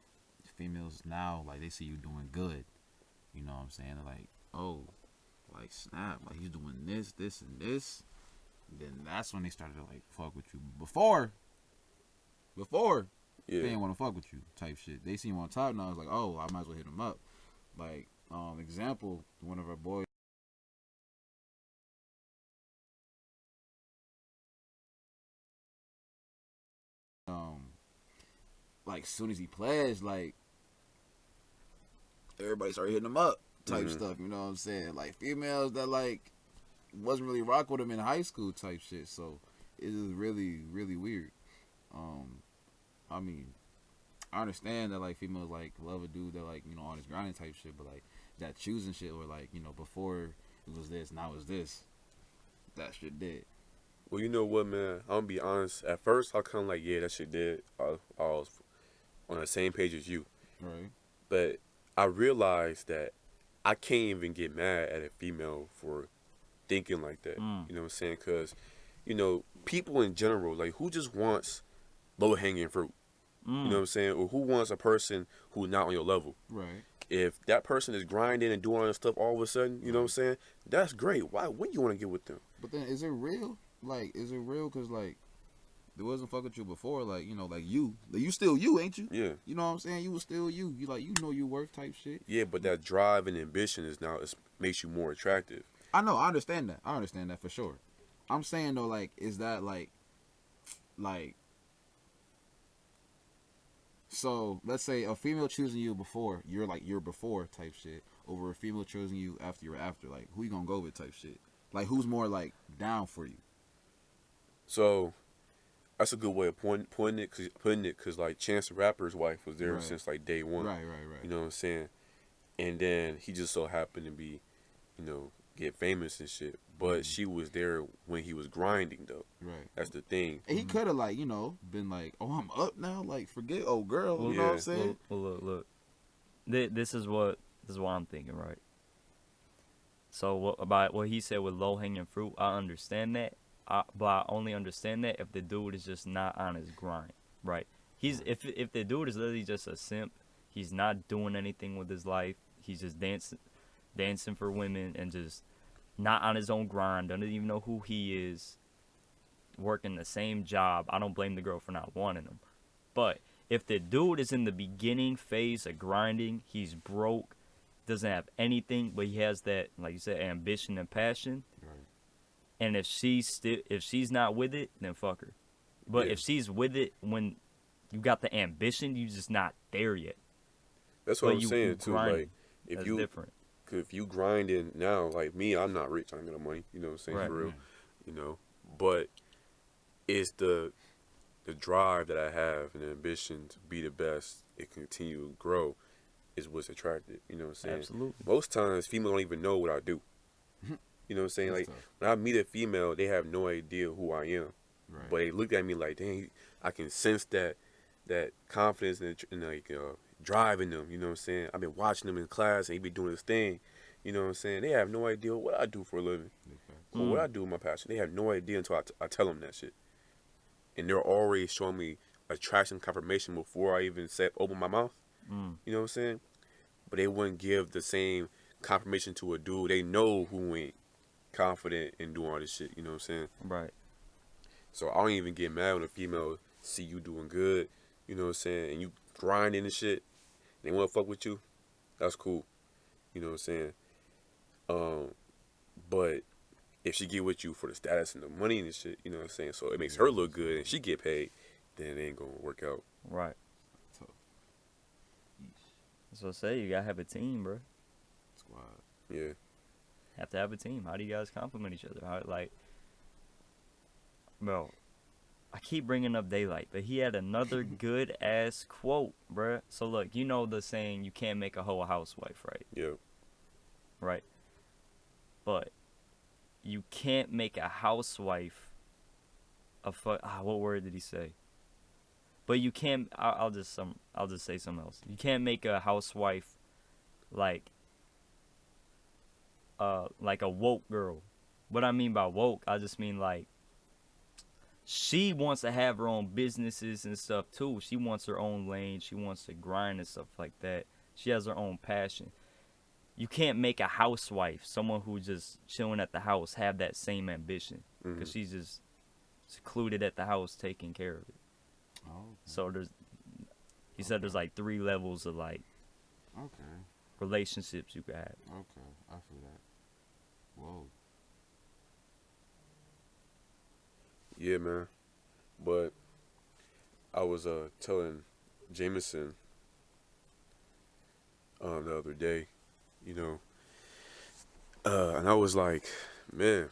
females now like they see you doing good. You know what I'm saying? They're like, oh, like snap, like he's doing this, this, and this. Then that's when they started to like fuck with you. Before they Yeah. didn't want to fuck with you, type shit. They see him on top now. It's like, oh, I might as well hit him up. Like, example, one of our boys. Like soon as he pledged, like everybody started hitting him up, type stuff. You know what I'm saying? Like females that like wasn't really rock with him in high school, type shit. So it is really, really weird. I mean, I understand that like females like love a dude that like on his grinding type shit, but like that choosing shit or like before it was this, now it's this. That shit dead. Well, you know what, man? I'm gonna be honest. At first, I kind of like, yeah, that shit did. I was on the same page as you. Right. But I realized that I can't even get mad at a female for thinking like that. You know what I'm saying? Because, people in general, like, who just wants low-hanging fruit? You know what I'm saying? Or who wants a person who's not on your level? Right. If that person is grinding and doing all this stuff all of a sudden, you know what I'm saying? That's great. Why wouldn't you want to get with them? But then, is it real? Like, is it real? Cause like, there wasn't fuck with you before. Like, like you still you, ain't you? Yeah. You know what I'm saying? You was still you. You like, your worth type shit. Yeah, but that drive and ambition makes you more attractive. I know. I understand that. I understand that for sure. I'm saying though, like, is that like. So let's say a female choosing you before you're like your before type shit over a female choosing you after you're after, like who you gonna go with type shit, like who's more like down for you. So that's a good way of putting it, cause like Chance the Rapper's wife was there Right. since like day one. Right. You know what I'm saying? and then he just so happened to be, get famous and shit. But she was there when he was grinding though. Right. That's the thing. And he could have like, been like, oh, I'm up now. Like, forget old girl. Well, You know what I'm saying? Well, look. This is what I'm thinking, right? So about what he said with low hanging fruit, I understand that. But I only understand that if the dude is just not on his grind, right? If the dude is literally just a simp, he's not doing anything with his life. He's just dancing for women and just not on his own grind. Doesn't even know who he is. Working the same job. I don't blame the girl for not wanting him. But if the dude is in the beginning phase of grinding, he's broke, doesn't have anything, but he has that, like you said, ambition and passion. Right. And if she's not with it, then fuck her. But Yeah. if she's with it when you got the ambition, you just not there yet. That's what But I'm you saying too. grinding. Like if That's you different. if you grinding now, like me, I'm not rich. I ain't got no money. You know what I'm saying? Right. For real. But it's the drive that I have and the ambition to be the best and continue to grow is what's attractive. You know what I'm saying? Absolutely. Most times, females don't even know what I do. You know what I'm saying? That's Like tough. when I meet a female, they have no idea who I am, Right. but they look at me like, dang, I can sense that confidence and like drive in them. You know what I'm saying? I've been watching them in class and he be doing his thing. You know what I'm saying? They have no idea what I do for a living or what I do with my passion. They have no idea until I tell them that shit. And they're already showing me attraction confirmation before I even open my mouth. You know what I'm saying? But they wouldn't give the same confirmation to a dude they know who ain't confident in doing all this shit. You know what I'm saying? Right. So I don't even get mad when a female see you doing good. You know what I'm saying? And you grinding and shit. And they want to fuck with you. That's cool. You know what I'm saying? But if she get with you for the status and the money and shit, you know what I'm saying? So it makes her look good and she get paid, then it ain't gonna work out. Right. Tough. That's what I say. You gotta have a team, bro. Squad. Yeah. Have to have a team. How do you guys compliment each other? Bro, I keep bringing up Daylight, but he had another good ass quote, bruh. So look, you know the saying, you can't make a hoe a housewife, right? Yeah. Right. But you can't make a housewife what word did he say? But you can't. I'll just say something else. You can't make a housewife like a woke girl. What I mean by woke, I just mean like she wants to have her own businesses and stuff too. She wants her own lane. She wants to grind and stuff like that. She has her own passion. You can't make a housewife, someone who just chilling at the house, have that same ambition because she's just secluded at the house taking care of it. Oh. So he said there's like 3 levels of like Okay. relationships you could have. Okay. I feel that. Whoa. Yeah, man. But I was telling Jameson the other day, and I was like, man,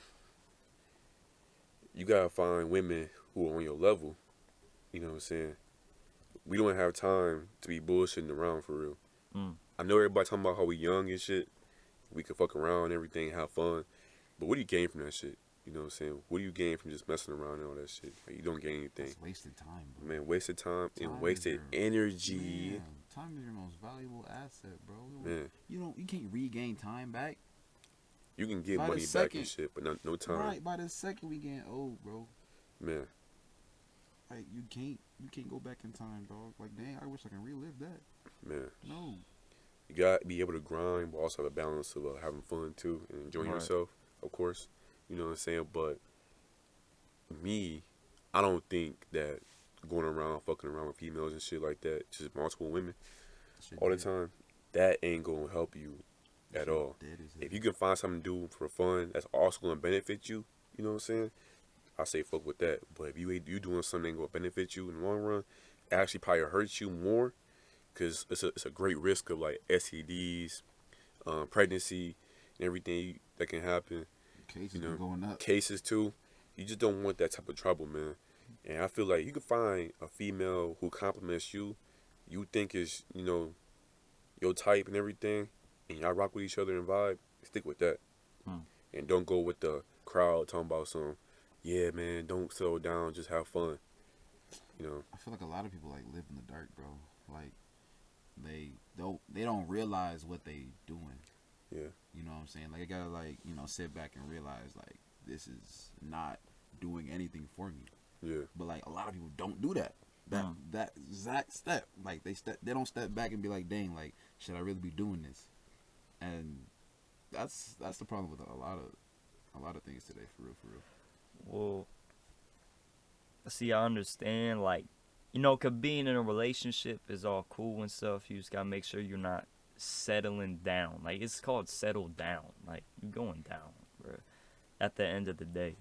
you gotta find women who are on your level. You know what I'm saying? We don't have time to be bullshitting around for real. I know everybody talking about how we young and shit. We can fuck around and everything, have fun. But what do you gain from that shit? You know what I'm saying? What do you gain from just messing around and all that shit? Like, you don't gain anything. That's wasted time, bro. Man, wasted time and Time wasted is energy. Man, time is your most valuable asset, bro. Man, You can't regain time back. you can get By the money back second- and shit, but no time. Right, by the second we getting old, bro. Man, Like you can't go back in time, dog. Like dang, I wish I can relive that. man. No. You gotta be able to grind, but also have a balance of having fun too and enjoying Right. yourself, of course. You know what I'm saying? But me, I don't think that going around fucking around with females and shit like that, just multiple women Shit all the dead. time, that ain't gonna help you at Shit all. dead as hell. If you can find something to do for fun that's also gonna benefit you, you know what I'm saying? I say fuck with that. But if you doing something that's gonna benefit you in the long run, it actually probably hurts you more, because it's a great risk of like STDs, pregnancy, and everything that can happen. Cases You know, been going up. Cases too. You just don't want that type of trouble, man. And I feel like you can find a female who compliments you, you think is your type and everything, and y'all rock with each other and vibe, stick with that. Hmm. And don't go with the crowd talking about some, yeah, man, don't settle down, just have fun. You know, I feel like a lot of people like live in the dark, bro. Like they don't realize what they doing. yeah, You know what I'm saying? Like I gotta like, you know, sit back and realize like this is not doing anything for me. yeah, But like a lot of people don't do that. That exact step. Like they don't step back and be like, dang, like, should I really be doing this? And that's the problem with a lot of things today, for real, for real. Well, see, I understand, like, you know, 'cause being in a relationship is all cool and stuff. You just gotta make sure you're not settling down. Like, it's called settle down. Like, you're going down, bro, at the end of the day.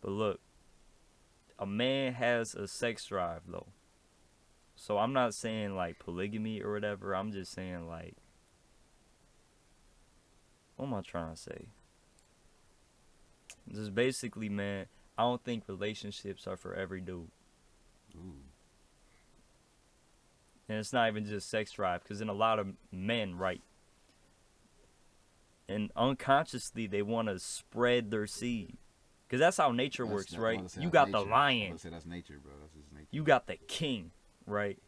But look, a man has a sex drive, though. So I'm not saying, like, polygamy or whatever. I'm just saying, like, what am I trying to say? Just basically, man, I don't think relationships are for every dude. Ooh. And it's not even just sex drive, because in a lot of men, right, and unconsciously they want to spread their seed, because that's how nature works, right? You got the lion, Say that's nature, bro. That's just nature. you got the king, right?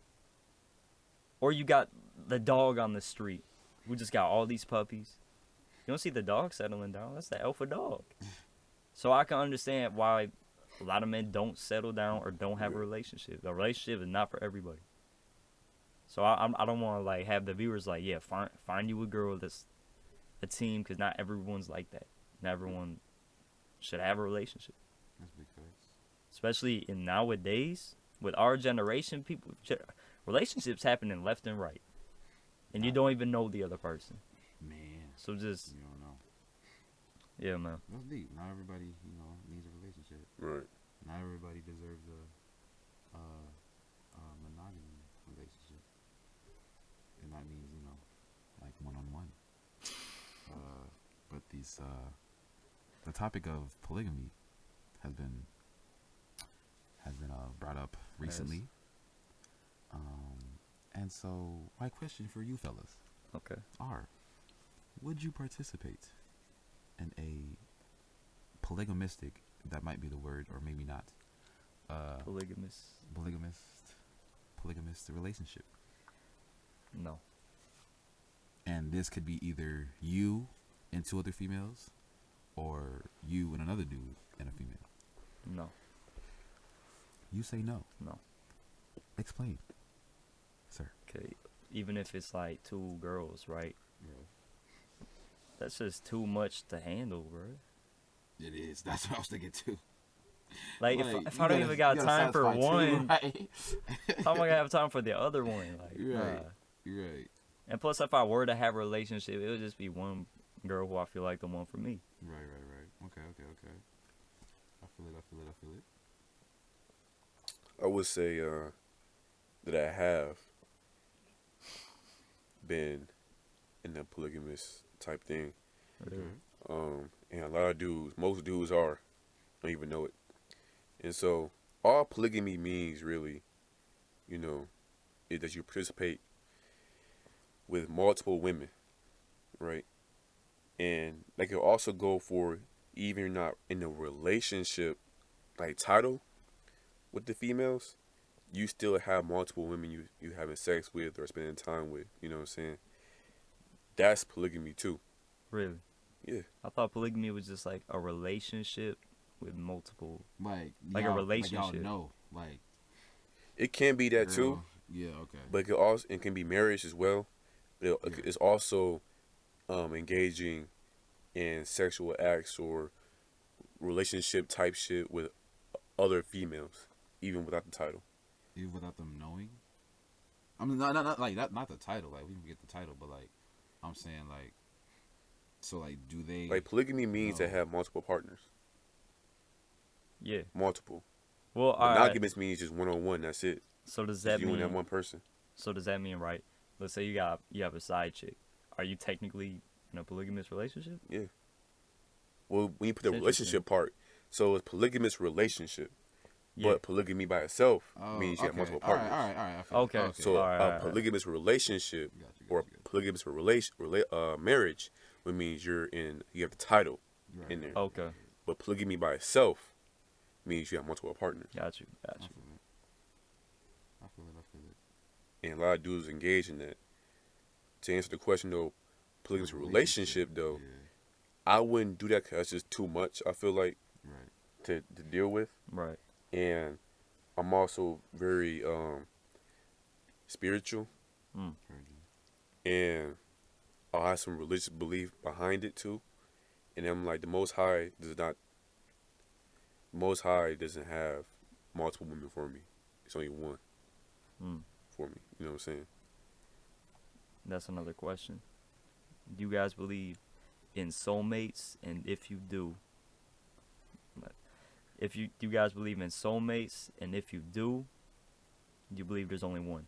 Or you got the dog on the street who just got all these puppies. You don't see the dog settling down. That's the alpha dog. So I can understand why a lot of men don't settle down or don't have a relationship. A relationship is not for everybody. So I don't want to like have the viewers like, yeah, find you a girl that's a team, because not everyone's like that. Not everyone should have a relationship. That's big facts. Especially in nowadays with our generation, relationships happening left and right, and you don't even know the other person. Man, So just you don't know. yeah, man. That's deep. Not everybody, you know, needs a relationship. right. Not everybody deserves a monogamy relationship. And that means, you know, like one-on-one. But the topic of polygamy has been brought up recently. And so my question for you fellas Okay. are, would you participate in a polygamistic, that might be the word, or maybe not, polygamist relationship? No. And this could be either you and two other females, or you and another dude and a female. No. You say no. No. Explain, sir. Okay. Even if it's like two girls, right? Yeah. That's just too much to handle, bro. It is. That's what I was thinking too. Like, if I don't even got time for one, how am I gonna have time for the other one? Like, You're right. nah. You're right. And plus, if I were to have a relationship, it would just be one girl who I feel like the one for me. Right. Okay. I feel it. I would say that I have been in a polygamous type thing. Okay. And a lot of dudes, most dudes don't even know it. And so all polygamy means really, you know, is that you participate with multiple women, right? And they can also go for, even you're not in a relationship like title with the females, you still have multiple women you having sex with or spending time with, you know what I'm saying? That's polygamy too. Really? Yeah. I thought polygamy was just like a relationship with multiple. Like a y'all- relationship. Like y'all know, like It can be that girl- too, Yeah. Okay. but it can be marriage as well. But it's also engaging in sexual acts or relationship type shit with other females, even without the title. Even without them knowing. I mean, not like that. Not the title. Like we can get the title, but like I'm saying, like, so like, do they Like polygamy means to No. have multiple partners, Yeah. multiple. Well, all right. Monogamous means just one-on-one. That's it. So does Just that you and that mean? one person. So does that mean, right? Let's say you have a side chick. Are you technically in a polygamous relationship? Yeah. Well, when you put the It's relationship part, so it's polygamous relationship, Yeah. but polygamy by itself Oh, means you have okay. multiple All right, partners. all right. I feel Okay. it. So All right, a all right. polygamous relationship Got you. or polygamous marriage, which means you have the title Right. in there. Okay. But polygamy by itself means you have multiple partners. Got you. I feel it. I feel it. I feel it. And a lot of dudes engage in that. To answer the question though, polygamous relationship though, Yeah. I wouldn't do that because that's just too much. I feel like Right. to deal with, Right. and I'm also very spiritual, Mm. Heard you. and I have some religious belief behind it too. And I'm like, the Most High doesn't have multiple women for me. It's only one Mm. for me. You know what I'm saying? That's another question. Do you guys believe in soulmates? And if you do, do you guys believe in soulmates? And if you do you believe there's only one?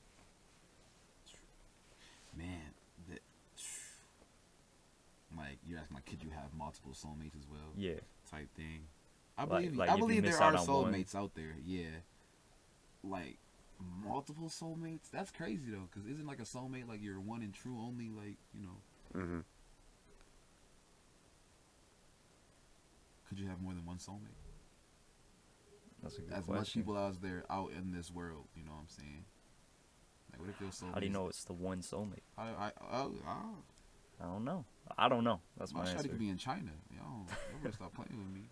Man, like you ask, like, could you have multiple soulmates as well? Yeah. Type thing. I Like- believe. like I if you believe miss there are out on one. soulmates out there. Yeah. Like multiple soulmates. That's crazy though, because isn't like a soulmate like your one and true only? Like, you know. Mm-hmm. Could you have more than one soulmate? That's a good As question. much people out there out in this world, you know what I'm saying? Like, what if your soulmate? How do you know it's the one soulmate? I I don't know. That's my my shawty answer. could be in China. Yo, better stop playing with me.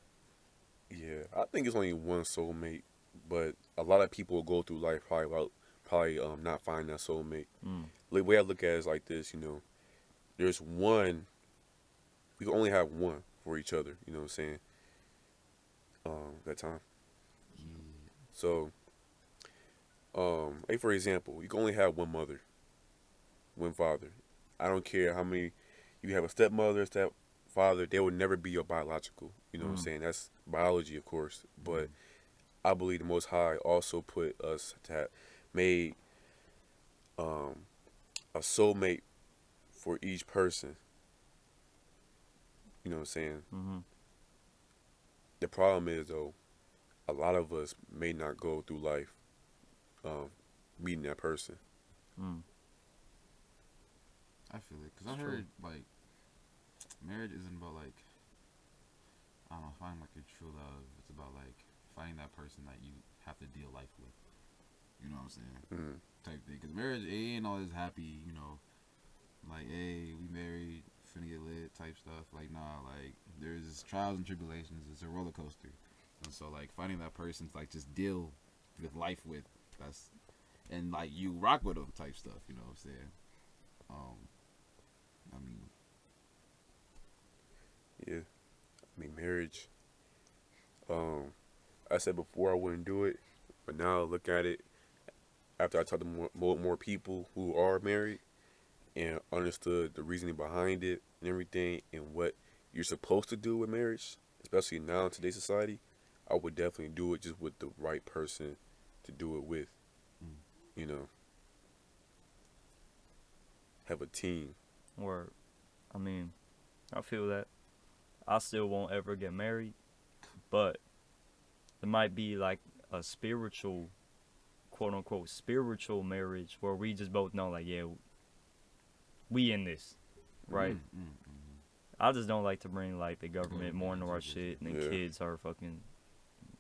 Yeah, I think it's only one soulmate, but a lot of people go through life probably not finding that soulmate. Mm. The way I look at it is like this, you know, there's one. We can only have one for each other. You know what I'm saying? That time. Yeah. So, like for example, you can only have one mother, one father. I don't care how many you have a stepmother, stepfather. They will never be your biological. You know what I'm saying? That's biology, of course. But I believe the Most High also put us to have made a soulmate for each person. You know what I'm saying? Mm-hmm. The problem is though, a lot of us may not go through life meeting that person. Mm. I feel it, because I It's true. heard like marriage isn't about like, I don't know, finding like your true love. It's about like finding that person that you have to deal life with. You know what I'm saying? Mm-hmm. Type thing. Because marriage, it ain't always happy. You know, like, hey, we married, finna get lit type stuff. Like, nah, like there's trials and tribulations. It's a roller coaster. And so like finding that person to like just deal with life with, that's, and like you rock with them type stuff. You know what I'm saying? I mean, Yeah. I mean, marriage. I said before I wouldn't do it, but now I look at it after I talked to more people who are married and understood the reasoning behind it and everything and what you're supposed to do with marriage, especially now in today's society. I would definitely do it just with the right person to do it with. You know, have a team. Or, I mean, I feel that. I still won't ever get married, but it might be like a spiritual, quote unquote, spiritual marriage where we just both know, like, yeah, we in this, right? I just don't like to bring like the government more into our shit, and the Yeah. kids are fucking,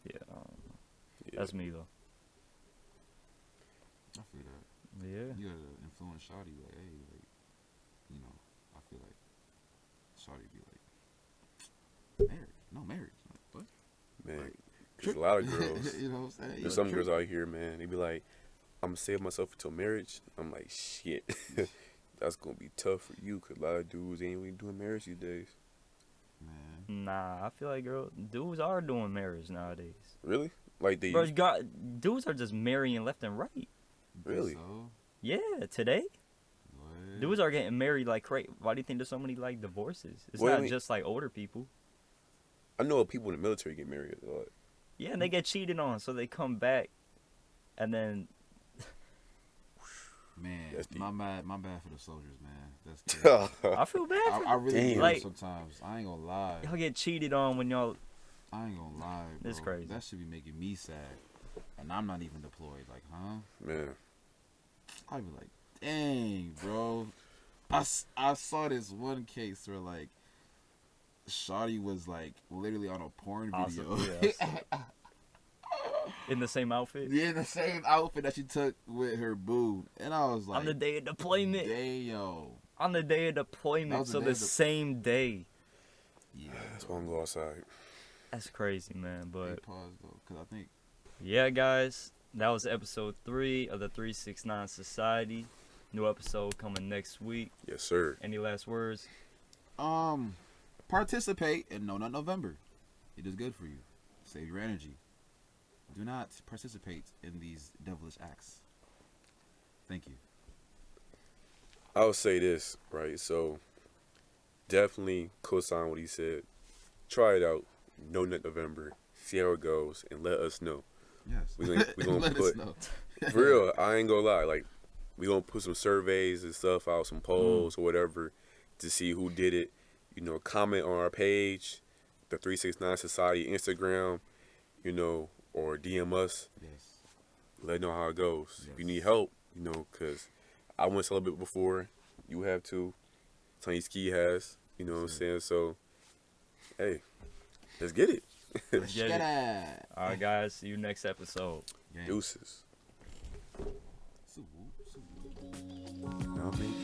yeah. I don't know. Yeah. That's me though. I feel that. Yeah. You gotta influence Shawty, like, hey, like, you know, I feel like Shawty be like, marriage. Like, what? Man, because a lot of girls, You know what I'm saying? there's some girls out here, man, they be like, I'm going to save myself until marriage. I'm like, shit. That's going to be tough for you because a lot of dudes ain't really doing marriage these days. Man. Nah, I feel like dudes are doing marriage nowadays. Really? Like they Bro, dudes are just marrying left and right. Really? So, Yeah, today what? dudes are getting married like crazy. Why do you think there's so many like divorces? It's Well, I not mean- just like older people. I know people in the military get married a lot. Yeah, and they get cheated on, so they come back, and then Man, That's deep. my bad for the soldiers, man. That's good. I feel bad for I really do Like- sometimes. I ain't gonna lie. y'all get cheated on when y'all. I ain't gonna lie, bro. It's crazy. That should be making me sad. And I'm not even deployed. Like, huh? Man. I'd be like, dang, bro. I saw this one case where like Shawty was like literally on a porn video. Awesome. Yeah. In the same outfit? Yeah, in the same outfit that she took with her boo. And I was like, On the day of deployment. Damn. On the day of That deployment. was the So day the of the- same day. Yeah. That's why I'm go outside. That's crazy, man. Hey, But pause though, because I think yeah, guys, that was episode 3 of the 369 Society. New episode coming next week. Yes, sir. Any last words? participate in No Nut November. It is good for you. Save your energy. Do not participate in these devilish acts. Thank you. I'll say this, right? So, definitely co-sign what he said. Try it out. No Nut November. See how it goes, and let us know. Yes. We gonna Let us put know. for real. I ain't gonna lie. Like, we gonna put some surveys and stuff out, some polls or whatever, to see who did it. You know, comment on our page, the 369 Society Instagram. You know, or DM us. Yes. Let know how it goes. Yes. If you need help, you know, because I went celibate before. You have to. Tony Ski has. You know what I'm saying? So, hey, let's get it. Let's get Get it. it. All right, guys. See you next episode. Gang. Deuces. So, You know what I mean?